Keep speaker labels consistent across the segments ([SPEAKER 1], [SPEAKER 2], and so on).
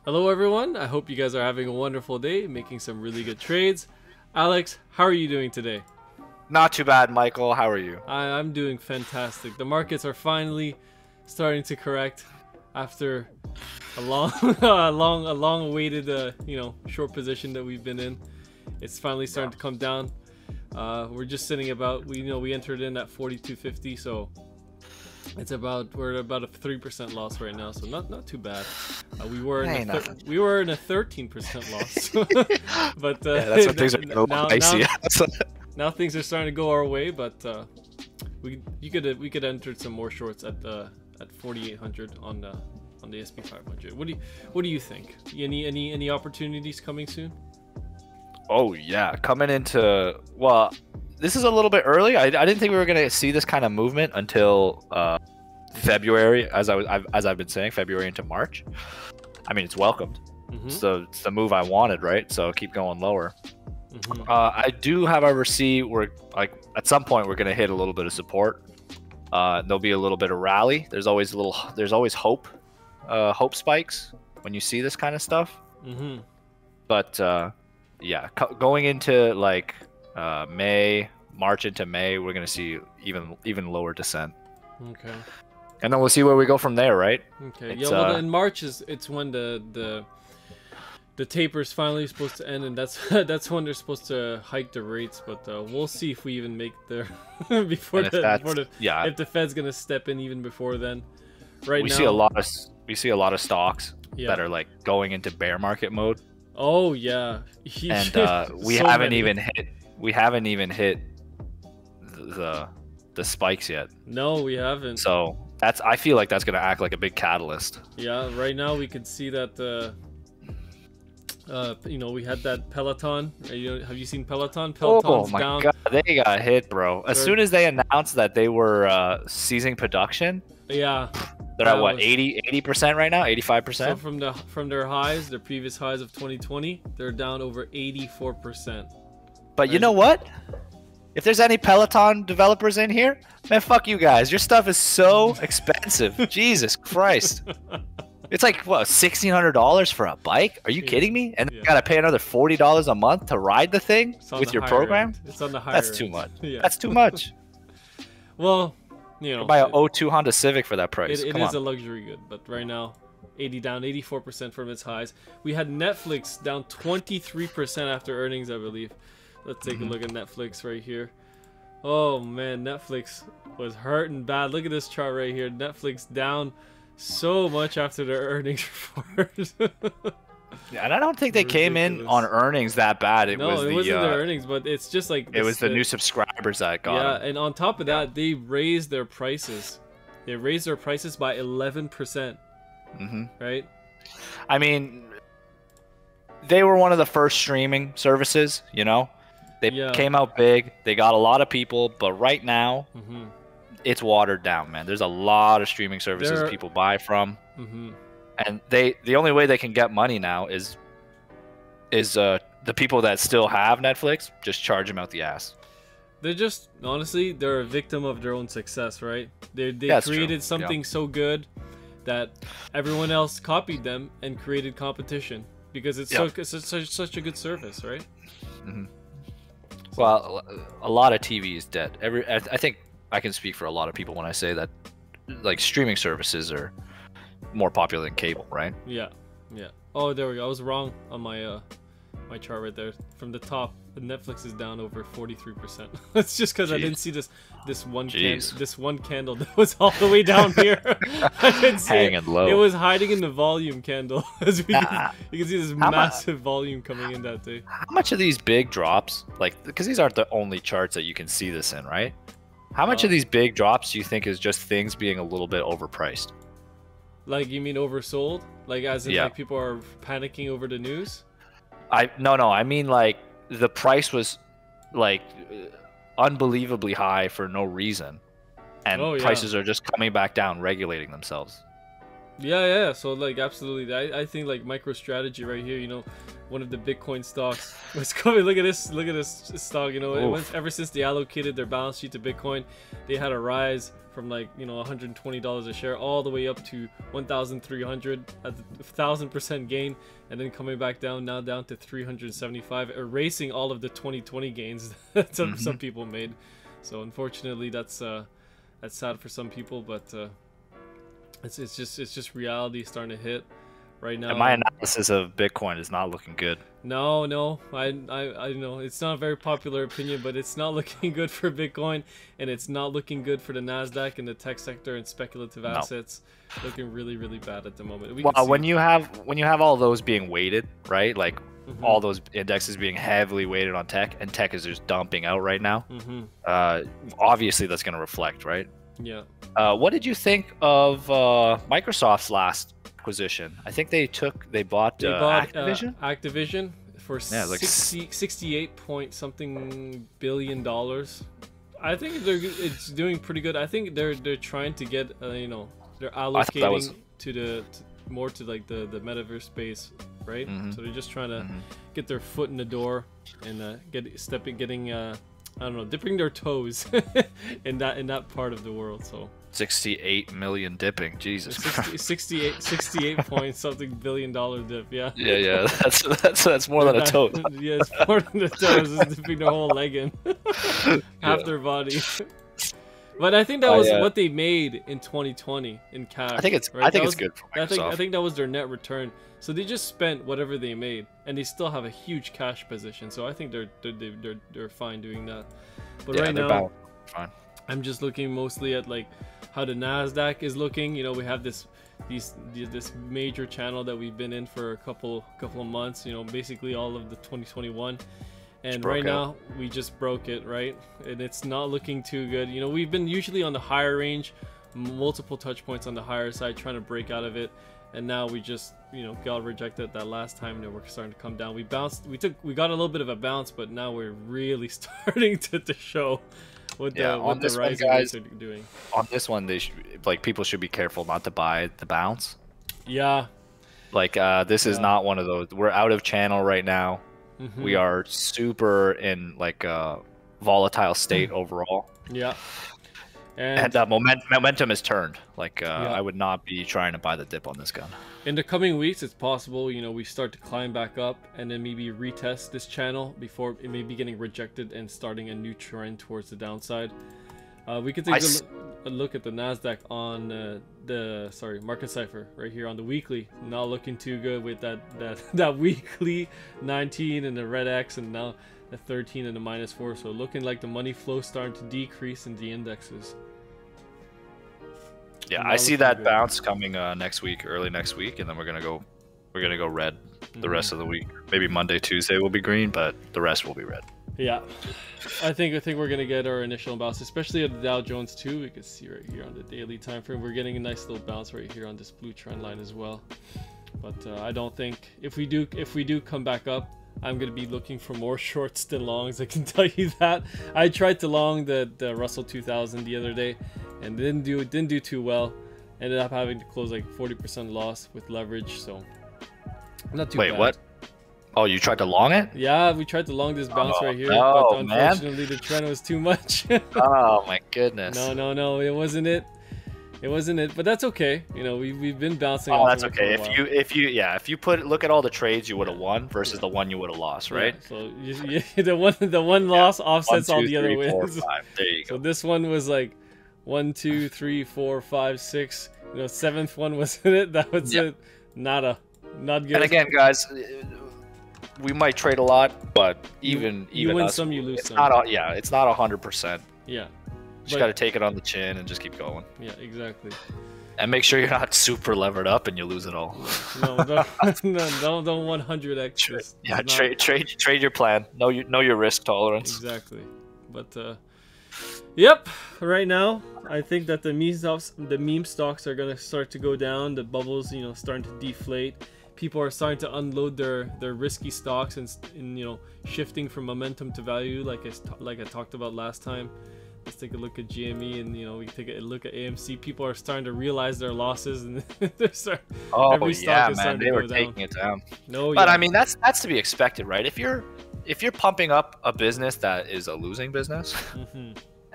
[SPEAKER 1] Hello everyone, I hope you guys are having a wonderful day, making some really good trades. Alex, how are you doing today?
[SPEAKER 2] Not too bad, Michael. How are you?
[SPEAKER 1] I'm doing fantastic. The markets are finally starting to correct after a long, a long awaited, short position that we've been in. It's finally starting to come down. We're just sitting about, we entered in at 42.50, so we're about a 3% loss right now, so not too bad. We were in we were in a 13% loss, but
[SPEAKER 2] Yeah, that's when things are a little dicey.
[SPEAKER 1] Now things are starting to go our way. But we could enter some more shorts at 4,800 on the SP 500. What do you think? Any opportunities coming soon?
[SPEAKER 2] Oh yeah, coming into this is a little bit early. I didn't think we were gonna see this kind of movement until February, as I've been saying, February into March. I mean, it's welcomed. It's the move I wanted, right? So keep going lower. I do, however, see we're like at some point we're gonna hit a little bit of support. There'll be a little bit of rally. There's always hope, hope spikes when you see this kind of stuff. But yeah, going into like March into May, we're gonna see even lower descent.
[SPEAKER 1] Okay.
[SPEAKER 2] And then we'll see where we go from there, right?
[SPEAKER 1] Okay. Yeah. Well, in March it's when the taper is finally supposed to end, and that's when they're supposed to hike the rates. But we'll see if we even make there before if the Fed's gonna step in even before then. Right now,
[SPEAKER 2] we see a lot of stocks that are like going into bear market mode.
[SPEAKER 1] Oh yeah.
[SPEAKER 2] And we haven't even hit the spikes yet.
[SPEAKER 1] No, we haven't.
[SPEAKER 2] So I feel like that's gonna act like a big catalyst.
[SPEAKER 1] Yeah, right now we could see that we had that Peloton. Have you seen Peloton? Peloton's
[SPEAKER 2] oh my
[SPEAKER 1] down.
[SPEAKER 2] god, they got hit, bro. As soon as they announced that they were ceasing production,
[SPEAKER 1] yeah,
[SPEAKER 2] they're at what, 80% right now, 85%.
[SPEAKER 1] So from their highs, their previous highs of 2020, they're down over 84%.
[SPEAKER 2] But you know what? If there's any Peloton developers in here, man, fuck you guys. Your stuff is so expensive. Jesus Christ. It's like, what, $1,600 for a bike? Are you kidding me? And you gotta pay another $40 a month to ride the thing with your program?
[SPEAKER 1] End. It's on the higher
[SPEAKER 2] That's too
[SPEAKER 1] end.
[SPEAKER 2] much.
[SPEAKER 1] Yeah.
[SPEAKER 2] That's too much.
[SPEAKER 1] Well,
[SPEAKER 2] buy an '02 Honda Civic for that price.
[SPEAKER 1] It is a luxury good, but right now, down 84% from its highs. We had Netflix down 23% after earnings, I believe. Let's take a look at Netflix right here. Oh man, Netflix was hurting bad. Look at this chart right here. Netflix down so much after their earnings report.
[SPEAKER 2] Yeah, and I don't think they came in on earnings that bad.
[SPEAKER 1] It wasn't their earnings, but it's just like
[SPEAKER 2] it was the new subscribers that got them.
[SPEAKER 1] And on top of that, they raised their prices. They raised their prices by 11%. Right?
[SPEAKER 2] I mean, they were one of the first streaming services, They came out big. They got a lot of people, but right now, it's watered down, man. There's a lot of streaming services people buy from, and the only way they can get money now is the people that still have Netflix just charge them out the ass.
[SPEAKER 1] They're just honestly, they're a victim of their own success, right? They created something so good that everyone else copied them and created competition because it's such a good service, right?
[SPEAKER 2] Well, a lot of TV is dead. I think I can speak for a lot of people when I say that, like, streaming services are more popular than cable, right?
[SPEAKER 1] Yeah. Oh, there we go. I was wrong on my my chart right there. From the top, Netflix is down over 43%. It's just because I didn't see this one candle that was all the way down here. I didn't see
[SPEAKER 2] hanging low.
[SPEAKER 1] It was hiding in the volume candle. As you can see this massive volume coming in that day.
[SPEAKER 2] How much of these big drops, like, because these aren't the only charts that you can see this in, right? How much of these big drops do you think is just things being a little bit overpriced?
[SPEAKER 1] Like, you mean oversold? Like, as in, like, people are panicking over the news?
[SPEAKER 2] No, I mean, like, the price was, like, unbelievably high for no reason. And prices are just coming back down, regulating themselves.
[SPEAKER 1] Yeah. So like absolutely, I think like MicroStrategy right here, you know, one of the Bitcoin stocks was coming. Look at this stock. You know, it went, ever since they allocated their balance sheet to Bitcoin, they had a rise from like, you know, $120 a share all the way up to 1,300 at 1,000% gain, and then coming back down now down to 375, erasing all of the 2020 gains that some people made. So unfortunately, that's sad for some people, but it's just reality starting to hit right now.
[SPEAKER 2] And my analysis of Bitcoin is not looking good.
[SPEAKER 1] No, I know it's not a very popular opinion, but it's not looking good for Bitcoin, and it's not looking good for the Nasdaq and the tech sector and speculative assets. Looking really, really bad at the moment.
[SPEAKER 2] Well, when you have all those being weighted, right? Like all those indexes being heavily weighted on tech, and tech is just dumping out right now. Obviously, that's going to reflect, right?
[SPEAKER 1] Yeah.
[SPEAKER 2] What did you think of Microsoft's last acquisition? I think they bought Activision.
[SPEAKER 1] Activision for
[SPEAKER 2] like
[SPEAKER 1] 68 point something $billion. I think it's doing pretty good. I think they're trying to get you know, they're allocating more to like the metaverse space, right? So they're just trying to get their foot in the door and getting I don't know, dipping their toes in that part of the world. So
[SPEAKER 2] 68 million dipping, Jesus.
[SPEAKER 1] 68 point something $billion dip, yeah.
[SPEAKER 2] Yeah, that's more than a toe.
[SPEAKER 1] Yeah, it's more than a toe. It's dipping their whole leg in, half their body. But I think that was what they made in 2020 in cash.
[SPEAKER 2] I think it's
[SPEAKER 1] right?
[SPEAKER 2] it's good for Microsoft.
[SPEAKER 1] I think that was their net return. So they just spent whatever they made, and they still have a huge cash position. So I think they're fine doing that. But right now,
[SPEAKER 2] fine.
[SPEAKER 1] I'm just looking mostly at like how the Nasdaq is looking. You know, we have this major channel that we've been in for a couple of months. You know, basically all of the 2021. And right now we just broke it, right? And it's not looking too good. You know, we've been usually on the higher range, multiple touch points on the higher side, trying to break out of it. And now we just, you know, got rejected that last time, and we're starting to come down. We got a little bit of a bounce, but now we're really starting to show what the rising rates are doing.
[SPEAKER 2] On this one, people should be careful not to buy the bounce.
[SPEAKER 1] Yeah.
[SPEAKER 2] Like this is not one of those. We're out of channel right now. We are super in like a volatile state overall.
[SPEAKER 1] Yeah.
[SPEAKER 2] And momentum has turned. Like I would not be trying to buy the dip on this gun.
[SPEAKER 1] In the coming weeks, it's possible, you know, we start to climb back up and then maybe retest this channel before it may be getting rejected and starting a new trend towards the downside. We could take a look at the Nasdaq on the market cipher right here on the weekly. Not looking too good with that weekly 19 and the red X, and now the 13 and the -4. So looking like the money flow starting to decrease in the indexes.
[SPEAKER 2] Yeah, I see that bounce coming early next week, and then we're gonna go red the rest of the week. Maybe Monday, Tuesday will be green, but the rest will be red.
[SPEAKER 1] Yeah, I think we're gonna get our initial bounce, especially at the Dow Jones too. We can see right here on the daily time frame, we're getting a nice little bounce right here on this blue trend line as well. But I don't think if we do come back up, I'm gonna be looking for more shorts than longs. I can tell you that. I tried to long the Russell 2000 the other day, and didn't do too well. Ended up having to close like 40% loss with leverage. So not too bad.
[SPEAKER 2] Wait, what? Oh, you tried to long it?
[SPEAKER 1] Yeah, we tried to long this bounce right here, but unfortunately the trend was too much.
[SPEAKER 2] Oh my goodness.
[SPEAKER 1] No, it wasn't it. It wasn't it, but that's okay. You know, we've been bouncing.
[SPEAKER 2] Oh, that's okay. If you look at all the trades you would have won versus the one you would have lost, right?
[SPEAKER 1] Yeah, so the one loss offsets 1, 2, all the other wins. 4, 5. There you go. So this one was like 1, 2, 3, 4, 5, 6. You know, 7th one wasn't it? That was it. Not good.
[SPEAKER 2] And again, guys, we might trade a lot, but even
[SPEAKER 1] win
[SPEAKER 2] us,
[SPEAKER 1] some, you lose some.
[SPEAKER 2] It's not 100%.
[SPEAKER 1] Yeah.
[SPEAKER 2] Just got to take it on the chin and just keep going.
[SPEAKER 1] Yeah, exactly.
[SPEAKER 2] And make sure you're not super levered up and you lose it all.
[SPEAKER 1] No, don't 100x. This.
[SPEAKER 2] Yeah, trade your plan. Know your risk tolerance.
[SPEAKER 1] Exactly. But yep. Right now, I think that the meme stocks are gonna start to go down. The bubbles, you know, starting to deflate. People are starting to unload their risky stocks and you know, shifting from momentum to value, like I talked about last time. Let's take a look at GME, and we can take a look at AMC. People are starting to realize their losses, and every stock is starting to
[SPEAKER 2] they
[SPEAKER 1] go
[SPEAKER 2] were
[SPEAKER 1] down.
[SPEAKER 2] taking it down.
[SPEAKER 1] No,
[SPEAKER 2] But
[SPEAKER 1] yeah.
[SPEAKER 2] I mean, that's to be expected, right? If you're pumping up a business that is a losing business,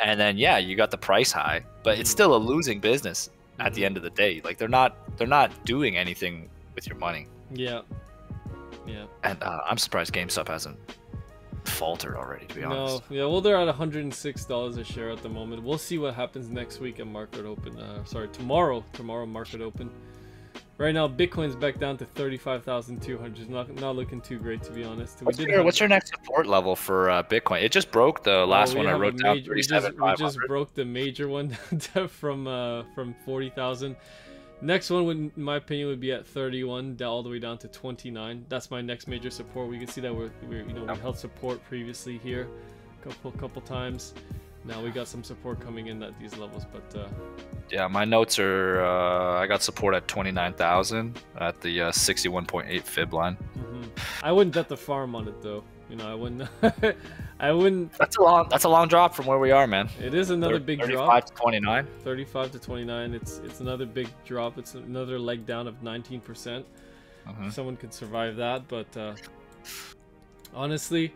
[SPEAKER 2] and then you got the price high, but it's still a losing business at the end of the day. Like they're not doing anything with your money.
[SPEAKER 1] Yeah. Yeah.
[SPEAKER 2] And I'm surprised GameStop hasn't faltered already, to be honest.
[SPEAKER 1] No, yeah, well, they're at $106 a share at the moment. We'll see what happens next week at market open. Sorry, tomorrow market open. Right now, Bitcoin's back down to 35,200. Not looking too great, to be honest.
[SPEAKER 2] What's your next support level for Bitcoin? It just broke the last one I wrote down.
[SPEAKER 1] We just broke the major one from 40,000. Next one, in my opinion, would be at 31, all the way down to 29. That's my next major support. We can see that we held support previously here, couple times. Now we got some support coming in at these levels, but
[SPEAKER 2] yeah, my notes are I got support at 29,000 at the 61.8 fib line.
[SPEAKER 1] I wouldn't bet the farm on it though. I wouldn't. I wouldn't.
[SPEAKER 2] That's a long drop from where we are, man.
[SPEAKER 1] It is another big
[SPEAKER 2] 35
[SPEAKER 1] drop.
[SPEAKER 2] 35 to 29.
[SPEAKER 1] 35 to 29. It's another big drop. It's another leg down of 19%. Someone could survive that, but honestly,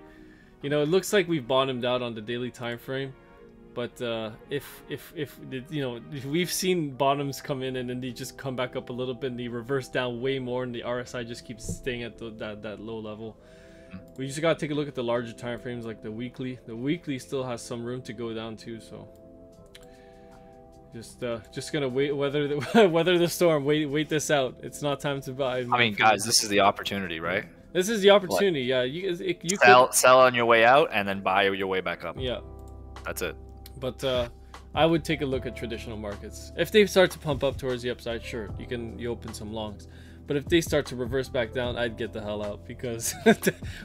[SPEAKER 1] it looks like we've bottomed out on the daily time frame. But if we've seen bottoms come in and then they just come back up a little bit and they reverse down way more, and the RSI just keeps staying at that low level. We just gotta take a look at the larger time frames, like the weekly. The weekly still has some room to go down too, so just gonna wait, weather the storm. Wait this out. It's not time to buy.
[SPEAKER 2] I mean, guys, this is the opportunity, right?
[SPEAKER 1] This is the opportunity. Yeah, you
[SPEAKER 2] sell on your way out and then buy your way back up.
[SPEAKER 1] Yeah,
[SPEAKER 2] that's it.
[SPEAKER 1] But I would take a look at traditional markets. If they start to pump up towards the upside, sure, you open some longs. But if they start to reverse back down, I'd get the hell out, because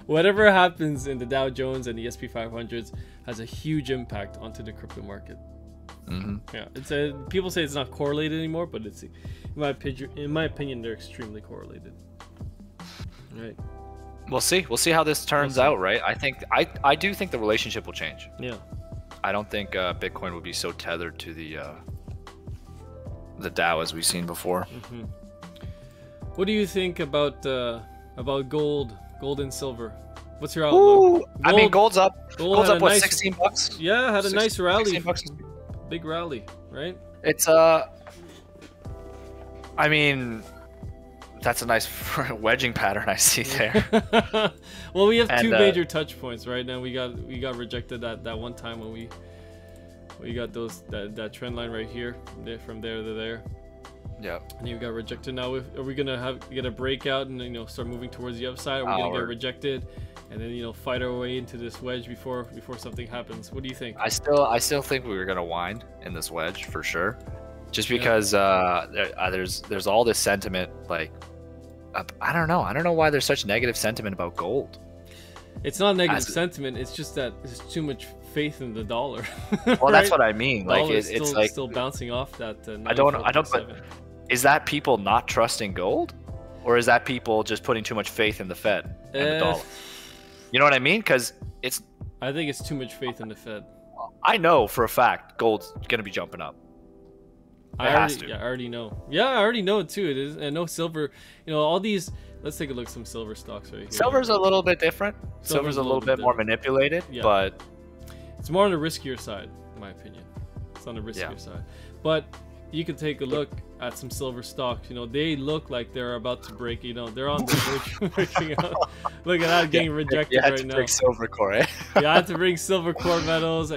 [SPEAKER 1] whatever happens in the Dow Jones and the SP 500s has a huge impact onto the crypto market. Yeah, people say it's not correlated anymore, but it's in my opinion they're extremely correlated. All right.
[SPEAKER 2] We'll see how this turns out, right? I do think the relationship will change.
[SPEAKER 1] Yeah.
[SPEAKER 2] I don't think Bitcoin will be so tethered to the Dow as we've seen before.
[SPEAKER 1] What do you think about gold and silver? What's your outlook?
[SPEAKER 2] I mean, gold's up. Gold's up, what,
[SPEAKER 1] nice,
[SPEAKER 2] $16?
[SPEAKER 1] Yeah, had a nice rally.
[SPEAKER 2] $16.
[SPEAKER 1] Big rally, right?
[SPEAKER 2] It's I mean, that's a nice wedging pattern I see there.
[SPEAKER 1] Well, we have two major touch points right now. We got rejected that one time when we got that trend line right here. From there to there.
[SPEAKER 2] Yeah.
[SPEAKER 1] And you got rejected. Now, are we gonna get a breakout and start moving towards the upside? Are we gonna get rejected and then their way into this wedge before something happens? What do you think?
[SPEAKER 2] I still think we were gonna wind in this wedge for sure, just because there's all this sentiment, like I don't know why there's such negative sentiment about gold.
[SPEAKER 1] It's not negative sentiment. It's just that there's too much faith in the dollar.
[SPEAKER 2] Well,
[SPEAKER 1] right?
[SPEAKER 2] That's what I mean. Like it's like
[SPEAKER 1] still bouncing off that.
[SPEAKER 2] I don't. But is that people not trusting gold, or is that people just putting too much faith in the Fed and the dollar? You know what I mean? Because
[SPEAKER 1] I think it's too much faith in the Fed.
[SPEAKER 2] I know for a fact gold's gonna be jumping up.
[SPEAKER 1] I already know. Yeah, I already know it too. It is. I know silver. All these. Let's take a look at some silver stocks right here.
[SPEAKER 2] Silver's a little bit different. Silver's a little bit more manipulated, but
[SPEAKER 1] it's more on the riskier side, in my opinion. It's on the riskier side. But you can take a look at some silver stocks. They look like they're about to break. They're on the verge of breaking out. Look at that getting rejected right now. You had to bring
[SPEAKER 2] silver core, eh?
[SPEAKER 1] Yeah, I had to bring silver core metals.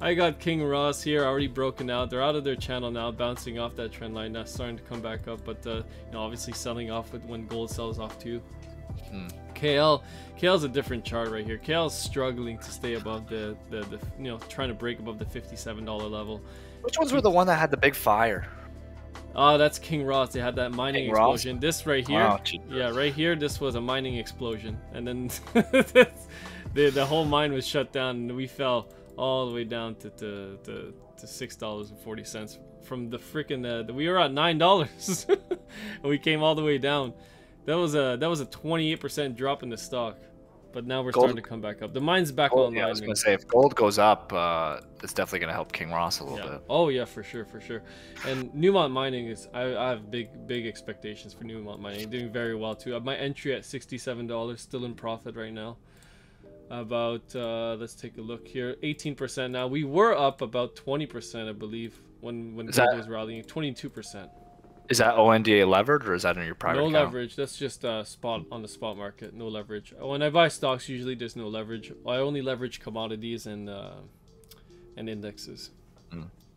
[SPEAKER 1] I got King Ross here already broken out. They're out of their channel now, bouncing off that trend line now, starting to come back up. But obviously selling off when gold sells off too. KL's a different chart right here. KL's struggling to stay above the trying to break above the $57 level.
[SPEAKER 2] Which ones were the one that had the big fire?
[SPEAKER 1] Oh, that's King Ross. They had that mining explosion.
[SPEAKER 2] Ross?
[SPEAKER 1] This right here, right here, this was a mining explosion, and then the whole mine was shut down, and we fell all the way down to $6.40 from the freaking. We were at $9, and we came all the way down. That was a 28% drop in the stock. but now we're
[SPEAKER 2] Gold-
[SPEAKER 1] starting to come back up. The mine's back
[SPEAKER 2] Gold,
[SPEAKER 1] online.
[SPEAKER 2] yeah, I was gonna say if gold goes up, it's definitely gonna help King Ross a little bit.
[SPEAKER 1] Oh yeah, for sure. And Newmont Mining is I have big expectations for Newmont Mining. Doing very well too. My entry at $67, still in profit right now. About let's take a look here. 18% now. We were up about 20%, I believe, when gold was rallying. 22%.
[SPEAKER 2] Is that ONDA levered or is that in your private account?
[SPEAKER 1] No leverage. That's just spot on the spot market. No leverage. When I buy stocks, usually there's no leverage. I only leverage commodities and indexes.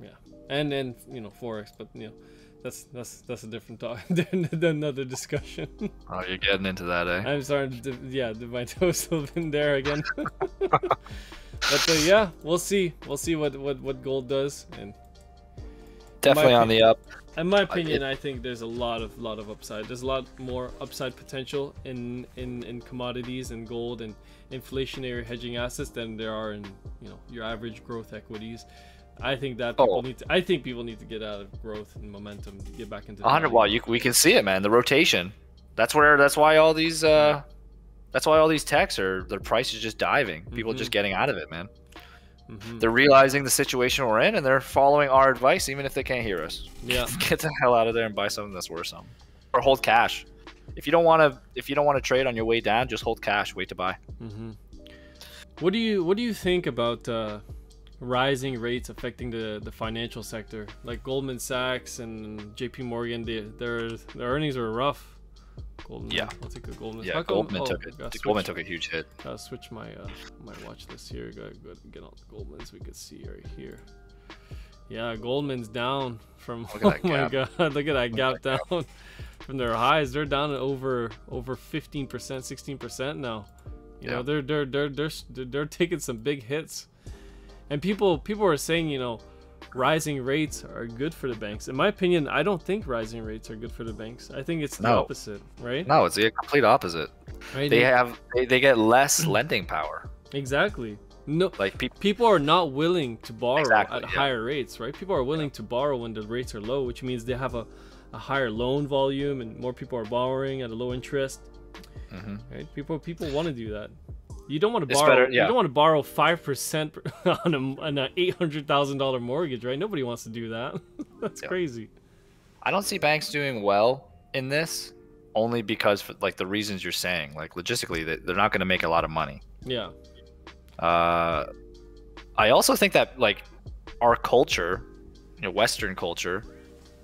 [SPEAKER 1] Yeah, and you know, forex, but you know, that's a different talk, another discussion.
[SPEAKER 2] Oh, you're getting into that, eh?
[SPEAKER 1] I'm starting to dip my toes a little bit there again. But yeah, we'll see what gold does, and
[SPEAKER 2] definitely on the up.
[SPEAKER 1] In my opinion, I think there's a lot of upside. There's a lot more upside potential in commodities and gold and inflationary hedging assets than there are in, you know, your average growth equities. I think that people need to get out of growth and momentum, get back into.
[SPEAKER 2] 100. Well, we can see it, man. The rotation. That's why all these techs are, their price is just diving. People just getting out of it, man. They're realizing the situation we're in, and they're following our advice, even if they can't hear us.
[SPEAKER 1] Yeah,
[SPEAKER 2] get the hell out of there and buy something that's worth something, or hold cash. If you don't want to trade on your way down, just hold cash, wait to buy.
[SPEAKER 1] What do you think about rising rates affecting the financial sector? Like Goldman Sachs and JP Morgan, their earnings were rough. Goldman,
[SPEAKER 2] yeah,
[SPEAKER 1] I'll take a Goldman.
[SPEAKER 2] Yeah, Goldman took a huge hit.
[SPEAKER 1] I'll switch my my watch list here. Go get on the Goldmans. We could see right here. Yeah, Goldman's down from. Oh my god! Look at that gap down from their highs. They're down at over 15%, 16% now. You know, they're taking some big hits, and people are saying, you know, rising rates are good for the banks. In my opinion, I don't think rising rates are good for the banks. I think it's the opposite, right?
[SPEAKER 2] No, it's the complete opposite. Right? They get less lending power.
[SPEAKER 1] Exactly. No, like people are not willing to borrow at higher rates, right? People are willing to borrow when the rates are low, which means they have a higher loan volume and more people are borrowing at a low interest. Right? People want to do that. You don't want to borrow. You don't want to borrow 5% on an $800,000 mortgage, right? Nobody wants to do that. That's crazy.
[SPEAKER 2] I don't see banks doing well in this, only because like the reasons you're saying, like logistically, they're not going to make a lot of money.
[SPEAKER 1] Yeah.
[SPEAKER 2] I also think that like our culture, you know, Western culture,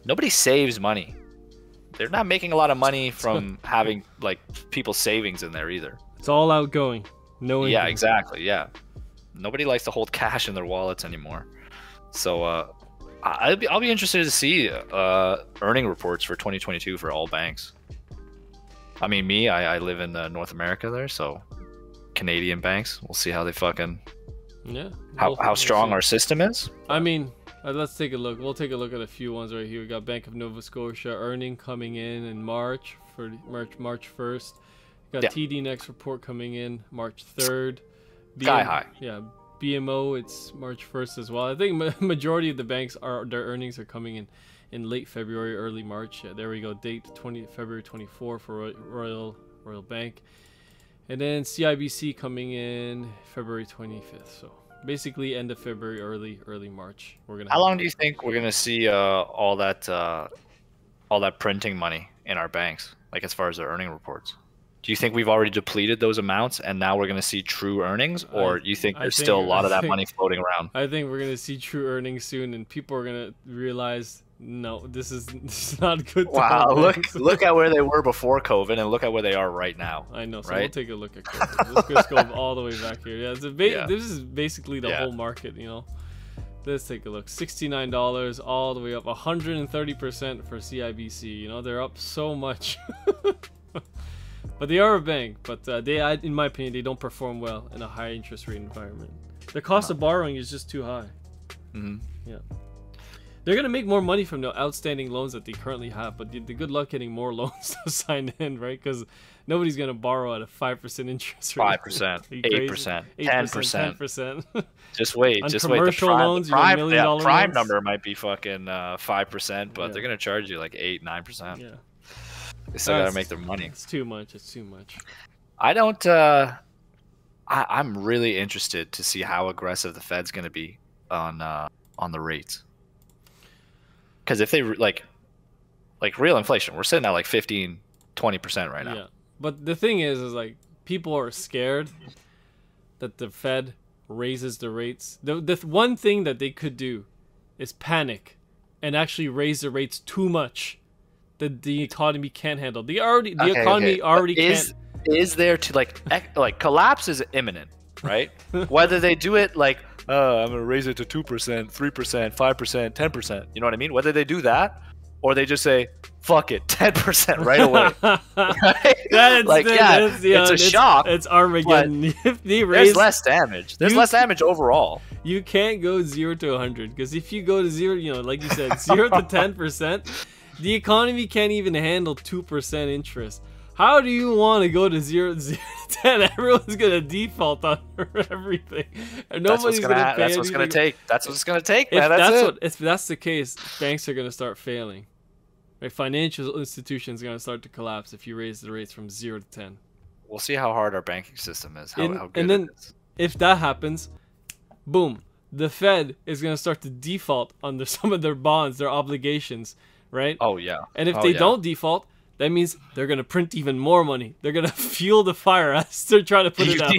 [SPEAKER 2] nobody saves money. They're not making a lot of money from having like people's savings in there either. It's
[SPEAKER 1] all outgoing. No income.
[SPEAKER 2] Yeah, exactly. Yeah, nobody likes to hold cash in their wallets anymore. So I'll be interested to see earning reports for 2022 for all banks. I mean, I live in North America there, so Canadian banks. We'll see how they fucking how strong our system is.
[SPEAKER 1] I mean, let's take a look. We'll take a look at a few ones right here. We got Bank of Nova Scotia earning coming in March for March 1st. Got TD next report coming in March 3rd.
[SPEAKER 2] Sky high.
[SPEAKER 1] Yeah, BMO it's March 1st as well. I think majority of the banks their earnings are coming in late February, early March. Yeah, there we go. Date February 24 for Royal Bank, and then CIBC coming in February 25th. So basically end of February, early March.
[SPEAKER 2] How long do you think we're gonna see all that printing money in our banks? Like as far as their earning reports. Do you think we've already depleted those amounts and now we're going to see true earnings, or do you think there's still a lot of that money floating around?
[SPEAKER 1] I think we're going to see true earnings soon, and people are going to realize, no, this is not good.
[SPEAKER 2] Wow, look at where they were before COVID and look at where they are right now.
[SPEAKER 1] I know. So we'll take a look at COVID. Let's go all the way back here. This is basically the whole market, you know. Let's take a look. $69 all the way up, 130% for CIBC. You know, they're up so much. But they are a bank, but in my opinion, they don't perform well in a high interest rate environment. The cost of borrowing is just too high. Yeah, they're gonna make more money from the outstanding loans that they currently have, but the good luck getting more loans to sign in, right? Because nobody's gonna borrow at a 5% interest rate.
[SPEAKER 2] 5%, 8%, 10%,
[SPEAKER 1] 10%.
[SPEAKER 2] Just wait.
[SPEAKER 1] Commercial loans, the
[SPEAKER 2] prime number might be fucking 5%, but they're gonna charge you like 8-9%.
[SPEAKER 1] Yeah.
[SPEAKER 2] They still gotta make their money.
[SPEAKER 1] It's too much. It's too much.
[SPEAKER 2] I don't I'm really interested to see how aggressive the Fed's going to be on the rates. Because if they like real inflation, we're sitting at like 15-20% right now.
[SPEAKER 1] Yeah, but the thing is like people are scared that the Fed raises the rates. The one thing that they could do is panic and actually raise the rates too much that the economy can't handle. The economy already can't.
[SPEAKER 2] Is there to like collapse is imminent, right? Whether they do it like I'm gonna raise it to 2%, 3%, 5%, 10%. You know what I mean? Whether they do that or they just say fuck it, 10% right away. Right? Like it's a shock.
[SPEAKER 1] It's Armageddon. If they raise,
[SPEAKER 2] there's less damage. There's less damage overall.
[SPEAKER 1] You can't go 0 to 100 because if you go to 0, you know, like you said, 0 to 10%, the economy can't even handle 2% interest. How do you want to go to 0 to 10? Everyone's gonna default on everything, and nobody's gonna pay.
[SPEAKER 2] That's what's gonna take. That's what it's gonna take, man.
[SPEAKER 1] If that's the case, banks are gonna start failing. Right? Financial institutions are gonna start to collapse if you raise the rates from 0 to 10.
[SPEAKER 2] We'll see how hard our banking system is. How good
[SPEAKER 1] and then
[SPEAKER 2] it is.
[SPEAKER 1] If that happens, boom, the Fed is gonna start to default on some of their bonds, their obligations, right?
[SPEAKER 2] Oh yeah.
[SPEAKER 1] And if they don't default, that means they're going to print even more money. They're going to fuel the fire as they're trying to put it out.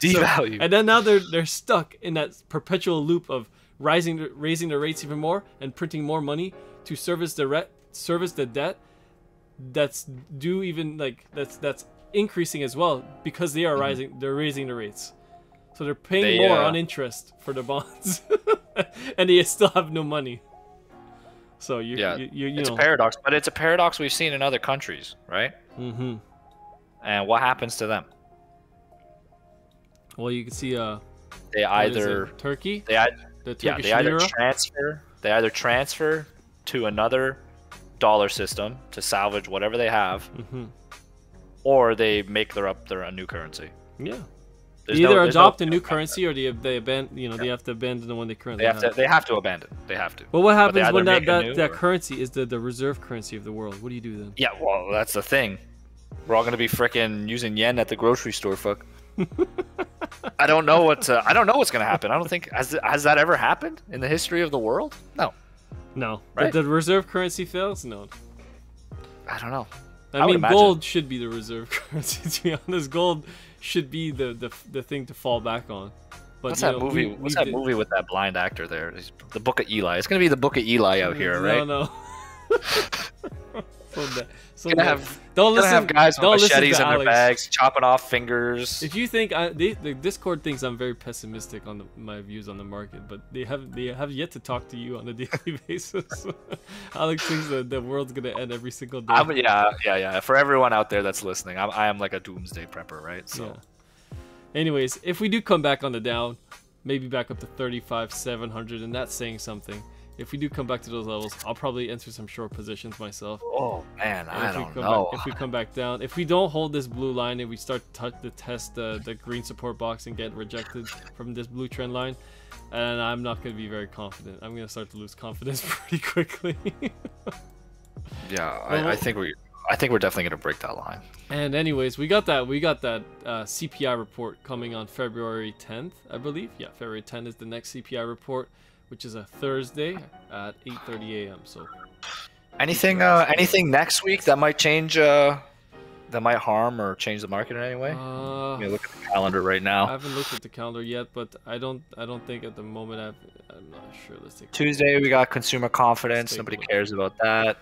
[SPEAKER 2] Devalue.
[SPEAKER 1] And then now they're stuck in that perpetual loop of raising the rates even more and printing more money to service the debt that's due, even like that's increasing as well because they are they're raising the rates. So they're paying more on interest for the bonds. And they still have no money. So it's
[SPEAKER 2] a paradox, but it's a paradox we've seen in other countries, right?
[SPEAKER 1] Mm-hmm.
[SPEAKER 2] And what happens to them?
[SPEAKER 1] Well, you can see
[SPEAKER 2] they either
[SPEAKER 1] Turkey.
[SPEAKER 2] They either transfer to another dollar system to salvage whatever they have, or they make a new currency.
[SPEAKER 1] Yeah. They either adopt a new currency or they abandon. You know, they have to abandon the one they currently have.
[SPEAKER 2] They have to abandon. They have to.
[SPEAKER 1] But what happens when that currency is the reserve currency of the world? What do you do then?
[SPEAKER 2] Yeah, well, that's the thing. We're all gonna be freaking using yen at the grocery store. Fuck. I don't know what's gonna happen. I don't think has that ever happened in the history of the world? No.
[SPEAKER 1] No.
[SPEAKER 2] Right?
[SPEAKER 1] The reserve currency fails? No.
[SPEAKER 2] I don't know.
[SPEAKER 1] I mean, gold should be the reserve currency. To be honest, gold should be the thing to fall back on. But
[SPEAKER 2] what's that movie? What's that movie with that blind actor there? The Book of Eli. It's gonna be the Book of Eli out here, right?
[SPEAKER 1] No.
[SPEAKER 2] Gonna have guys with machetes in their bags, chopping off fingers.
[SPEAKER 1] If you think the Discord thinks I'm very pessimistic on my views on the market, but they have yet to talk to you on a daily basis. Alex thinks that the world's gonna end every single day.
[SPEAKER 2] Yeah. For everyone out there that's listening, I am like a doomsday prepper, right? So,
[SPEAKER 1] anyways, if we do come back on the down, maybe back up to 35,700, and that's saying something. If we do come back to those levels, I'll probably enter some short positions myself.
[SPEAKER 2] Oh man, I don't know.
[SPEAKER 1] If we come back down, if we don't hold this blue line and we start to test the green support box and get rejected from this blue trend line, and I'm not going to be very confident. I'm going to start to lose confidence pretty quickly.
[SPEAKER 2] Yeah, I think we're definitely going to break that line.
[SPEAKER 1] And anyways, we got that CPI report coming on February 10th, I believe. Yeah, February 10th is the next CPI report, which is a Thursday at 8:30 a.m. So,
[SPEAKER 2] anything next week that might change, that might harm or change the market in any way? Let me look at the calendar right now.
[SPEAKER 1] I haven't looked at the calendar yet, but I don't think at the moment I'm not sure. Let's take
[SPEAKER 2] Tuesday. We got consumer confidence. Nobody cares about that.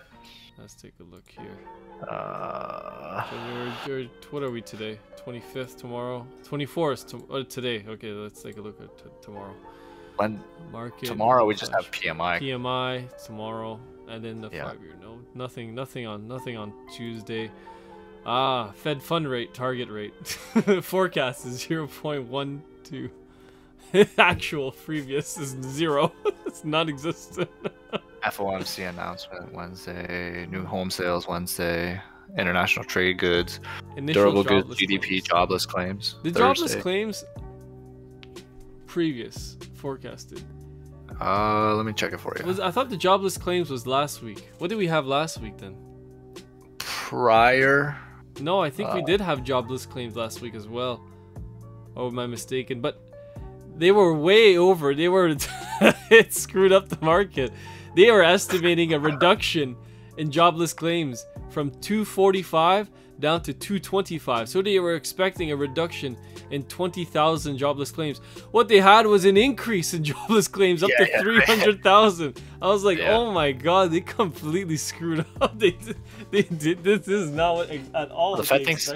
[SPEAKER 1] Let's take a look here. What are we today? 25th tomorrow. 24th today. Okay, let's take a look at tomorrow. Market
[SPEAKER 2] tomorrow we just have
[SPEAKER 1] PMI tomorrow, and then the 5-year note. Nothing on Tuesday. Fed fund rate target rate forecast is 0.12. Actual previous is 0. It's non-existent.
[SPEAKER 2] FOMC announcement Wednesday. New home sales Wednesday. International trade goods. Durable goods GDP jobless claims.
[SPEAKER 1] The jobless claims previous forecasted.
[SPEAKER 2] Let me check it for you.
[SPEAKER 1] I thought the jobless claims was last week. What did we have last week then?
[SPEAKER 2] Prior?
[SPEAKER 1] No, I think we did have jobless claims last week as well. or am I mistaken? But they were way over. They were it screwed up the market. They were estimating a reduction in jobless claims from 245 down to 225. So they were expecting a reduction in 20,000 jobless claims. What they had was an increase in jobless claims up to 300,000. I was like, oh my god, they completely screwed up. They did this is not what at all.
[SPEAKER 2] The Fed thinks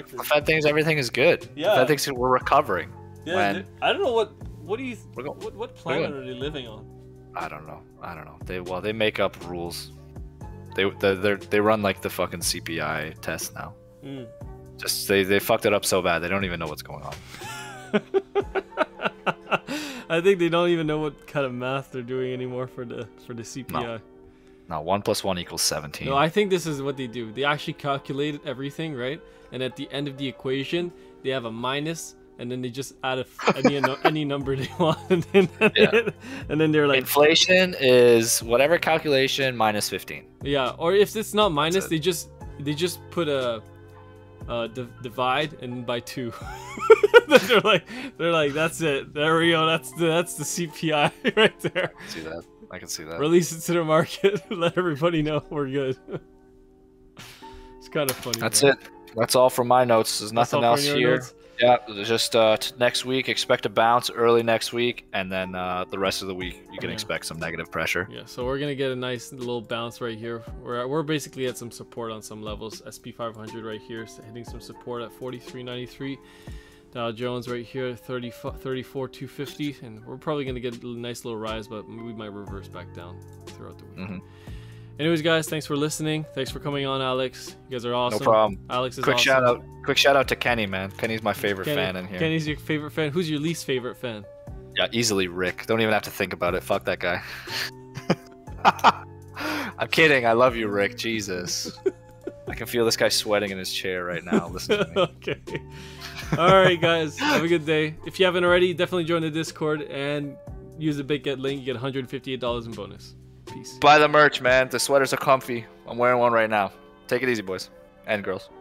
[SPEAKER 2] everything is good.
[SPEAKER 1] Yeah.
[SPEAKER 2] The Fed thinks we're recovering.
[SPEAKER 1] Yeah, I don't know what do you what planet are they living on?
[SPEAKER 2] I don't know. They make up rules. They run like the fucking CPI test now. Just they fucked it up so bad they don't even know what's going on.
[SPEAKER 1] I think they don't even know what kind of math they're doing anymore for the CPI.
[SPEAKER 2] No, 1 + 1 = 17.
[SPEAKER 1] No, I think this is what they do. They actually calculate everything, right? And at the end of the equation, they have a minus, and then they just add any number they want, and then they're like,
[SPEAKER 2] inflation is whatever calculation minus 15.
[SPEAKER 1] Yeah, or if it's not minus, they just put a divide and by 2. they're like that's it. There we go. That's the CPI right there.
[SPEAKER 2] I can see that.
[SPEAKER 1] Release it to the market. Let everybody know we're good. It's kind of funny.
[SPEAKER 2] That's it. That's all from my notes. There's nothing else here.
[SPEAKER 1] Notes?
[SPEAKER 2] Yeah, just next week, expect a bounce early next week, and then the rest of the week you can expect some negative pressure.
[SPEAKER 1] Yeah, so we're gonna get a nice little bounce right here. We're basically at some support on some levels. SP 500 right here, so hitting some support at 43.93. Dow Jones right here, 34,250, and we're probably gonna get a nice little rise, but we might reverse back down throughout the week. Anyways, guys, thanks for listening. Thanks for coming on, Alex. You guys are awesome.
[SPEAKER 2] No problem.
[SPEAKER 1] Alex is
[SPEAKER 2] awesome. Quick shout out to Kenny, man. Kenny's my favorite fan in here.
[SPEAKER 1] Kenny's your favorite fan. Who's your least favorite fan?
[SPEAKER 2] Yeah, easily Rick. Don't even have to think about it. Fuck that guy. I'm kidding. I love you, Rick. Jesus. I can feel this guy sweating in his chair right now. Listen to me.
[SPEAKER 1] Okay. All right, guys. Have a good day. If you haven't already, definitely join the Discord and use the Big Get link. You get $158 in bonus. Peace.
[SPEAKER 2] Buy the merch, man. The sweaters are comfy. I'm wearing one right now. Take it easy, boys and girls.